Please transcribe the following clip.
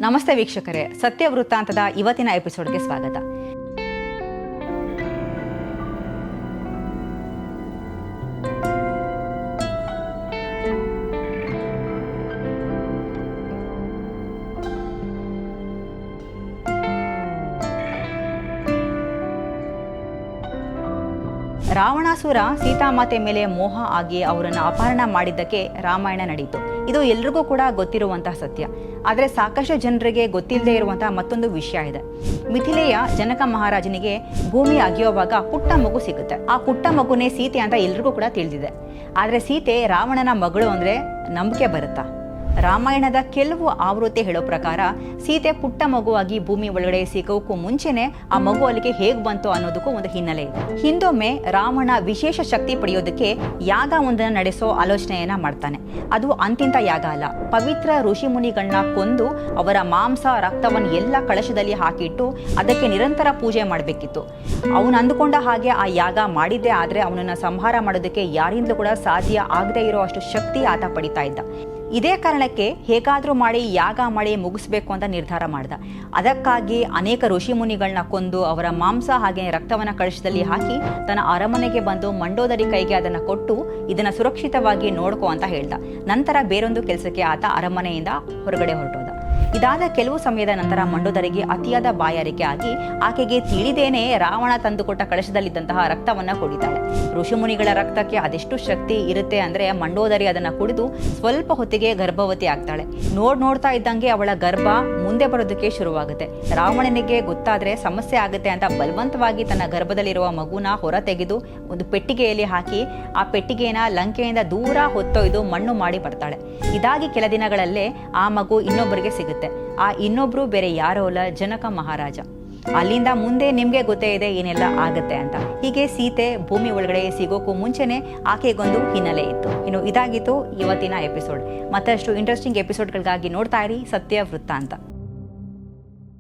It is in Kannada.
ನಮಸ್ತೆ ವೀಕ್ಷಕರೇ, ಸತ್ಯ ವೃತ್ತಾಂತದ ಇವತ್ತಿನ ಎಪಿಸೋಡ್ಗೆ ಸ್ವಾಗತ. ರಾವಣಾಸುರ ಸೀತಾಮಾತೆ ಮೇಲೆ ಮೋಹ ಆಗಿ ಅವರನ್ನು ಅಪಹರಣ ಮಾಡಿದ್ದಕ್ಕೆ ರಾಮಾಯಣ ನಡೆಯಿತು. ಇದು ಎಲ್ರಿಗೂ ಕೂಡ ಗೊತ್ತಿರುವಂತಹ ಸತ್ಯ. ಆದರೆ ಸಾಕಷ್ಟು ಜನರಿಗೆ ಗೊತ್ತಿಲ್ಲದೆ ಇರುವಂತಹ ಮತ್ತೊಂದು ವಿಷಯ ಇದೆ. ಮಿಥಿಲೆಯ ಜನಕ ಮಹಾರಾಜನಿಗೆ ಭೂಮಿ ಅಗೆಯುವಾಗ ಪುಟ್ಟ ಮಗು ಸಿಗುತ್ತೆ. ಆ ಪುಟ್ಟ ಮಗುನೇ ಸೀತೆ ಅಂತ ಎಲ್ರಿಗೂ ಕೂಡ ತಿಳಿದಿದೆ. ಆದರೆ ಸೀತೆ ರಾವಣನ ಮಗಳು ಅಂದರೆ ನಂಬಿಕೆ ಬರುತ್ತಾ? ರಾಮಾಯಣದ ಕೆಲವು ಆವೃತ್ತಿ ಹೇಳೋ ಪ್ರಕಾರ ಸೀತೆ ಪುಟ್ಟ ಮಗುವಾಗಿ ಭೂಮಿ ಒಳಗಡೆ ಸಿಗೋಕ್ಕೂ ಮುಂಚೆನೆ ಆ ಮಗು ಅಲ್ಲಿಗೆ ಹೇಗೆ ಬಂತು ಅನ್ನೋದಕ್ಕೂ ಒಂದು ಹಿನ್ನೆಲೆ ಇದೆ. ಹಿಂದೊಮ್ಮೆ ರಾವಣ ವಿಶೇಷ ಶಕ್ತಿ ಪಡೆಯೋದಕ್ಕೆ ಯಾಗ ಒಂದನ್ನು ನಡೆಸೋ ಆಲೋಚನೆಯನ್ನ ಮಾಡ್ತಾನೆ. ಅದು ಅಂತಿಂತ ಯಾಗ ಅಲ್ಲ, ಪವಿತ್ರ ಋಷಿ ಮುನಿಗಳನ್ನ ಕೊಂದು ಅವರ ಮಾಂಸ ರಕ್ತವನ್ನು ಎಲ್ಲ ಕಳಶದಲ್ಲಿ ಹಾಕಿಟ್ಟು ಅದಕ್ಕೆ ನಿರಂತರ ಪೂಜೆ ಮಾಡಬೇಕಿತ್ತು. ಅವನು ಅಂದುಕೊಂಡ ಹಾಗೆ ಆ ಯಾಗ ಮಾಡಿದ್ದೇ ಆದರೆ ಅವನನ್ನು ಸಂಹಾರ ಮಾಡೋದಕ್ಕೆ ಯಾರಿಂದಲೂ ಕೂಡ ಸಾಧ್ಯ ಆಗದೇ ಇರೋ ಅಷ್ಟು ಶಕ್ತಿ ಆತ ಪಡಿತಾ ಇದ್ದ. ಇದೇ ಕಾರಣಕ್ಕೆ ಹೇಗಾದರೂ ಮಾಡಿ ಯಾಗ ಮಾಡಿ ಮುಗಿಸ್ಬೇಕು ಅಂತ ನಿರ್ಧಾರ ಮಾಡ್ದ. ಅದಕ್ಕಾಗಿ ಅನೇಕ ಋಷಿ ಮುನಿಗಳನ್ನ ಕೊಂದು ಅವರ ಮಾಂಸ ಹಾಗೆ ರಕ್ತವನ್ನ ಕಳಶದಲ್ಲಿ ಹಾಕಿ ತನ್ನ ಅರಮನೆಗೆ ಬಂದು ಮಂಡೋದರಿ ಕೈಗೆ ಅದನ್ನ ಕೊಟ್ಟು ಇದನ್ನ ಸುರಕ್ಷಿತವಾಗಿ ನೋಡ್ಕೋ ಅಂತ ಹೇಳ್ದ. ನಂತರ ಬೇರೊಂದು ಕೆಲಸಕ್ಕೆ ಆತ ಅರಮನೆಯಿಂದ ಹೊರಗಡೆ ಹೊರಟೋದ. ಇದಾದ ಕೆಲವು ಸಮಯದ ನಂತರ ಮಂಡೋದರಿಗೆ ಅತಿಯಾದ ಬಾಯಾರಿಕೆ ಆಗಿ ಆಕೆಗೆ ತಿಳಿದೇನೆ ರಾವಣ ತಂದುಕೊಟ್ಟ ಕಳಶದಲ್ಲಿದ್ದಂತಹ ರಕ್ತವನ್ನ ಕುಡಿತಾಳೆ. ಋಷಿಮುನಿಗಳ ರಕ್ತಕ್ಕೆ ಅದೆಷ್ಟು ಶಕ್ತಿ ಇರುತ್ತೆ ಅಂದ್ರೆ ಮಂಡೋದರಿ ಅದನ್ನ ಕುಡಿದು ಸ್ವಲ್ಪ ಹೊತ್ತಿಗೆ ಗರ್ಭವತಿ ಆಗ್ತಾಳೆ. ನೋಡ್ತಾ ಇದ್ದಂಗೆ ಅವಳ ಗರ್ಭ ಮುಂದೆ ಬರೋದಕ್ಕೆ ಶುರುವಾಗುತ್ತೆ. ರಾವಣನಿಗೆ ಗೊತ್ತಾದ್ರೆ ಸಮಸ್ಯೆ ಆಗುತ್ತೆ ಅಂತ ಬಲವಂತವಾಗಿ ತನ್ನ ಗರ್ಭದಲ್ಲಿರುವ ಮಗುನ ಹೊರ ತೆಗೆದು ಒಂದು ಪೆಟ್ಟಿಗೆಯಲ್ಲಿ ಹಾಕಿ ಆ ಪೆಟ್ಟಿಗೆನ ಲಂಕೆಯಿಂದ ದೂರ ಹೊತ್ತೊಯ್ದು ಮಣ್ಣು ಮಾಡಿ ಬರ್ತಾಳೆ. ಇದಾಗಿ ಕೆಲ ದಿನಗಳಲ್ಲೇ ಆ ಮಗು ಇನ್ನೊಬ್ಬರಿಗೆ ಸಿಗುತ್ತೆ. ಆ ಇನ್ನೊಬ್ರು ಬೇರೆ ಯಾರೋ ಅಲ್ಲ, ಜನಕ ಮಹಾರಾಜ. ಅಲ್ಲಿಂದ ಮುಂದೆ ನಿಮ್ಗೆ ಗೊತ್ತೇ ಇದೆ ಏನೆಲ್ಲ ಆಗತ್ತೆ ಅಂತ. ಹೀಗೆ ಸೀತೆ ಭೂಮಿ ಒಳಗಡೆ ಸಿಗೋಕ್ಕೂ ಮುಂಚೆನೆ ಆಕೆಗೊಂದು ಹಿನ್ನೆಲೆ ಇತ್ತು. ಇನ್ನು ಇದಾಗಿತ್ತು ಇವತ್ತಿನ ಎಪಿಸೋಡ್. ಮತ್ತಷ್ಟು ಇಂಟ್ರೆಸ್ಟಿಂಗ್ ಎಪಿಸೋಡ್ಗಳಿಗಾಗಿ ನೋಡ್ತಾ ಇರಿ ಸತ್ಯ ವೃತ್ತಾಂತ.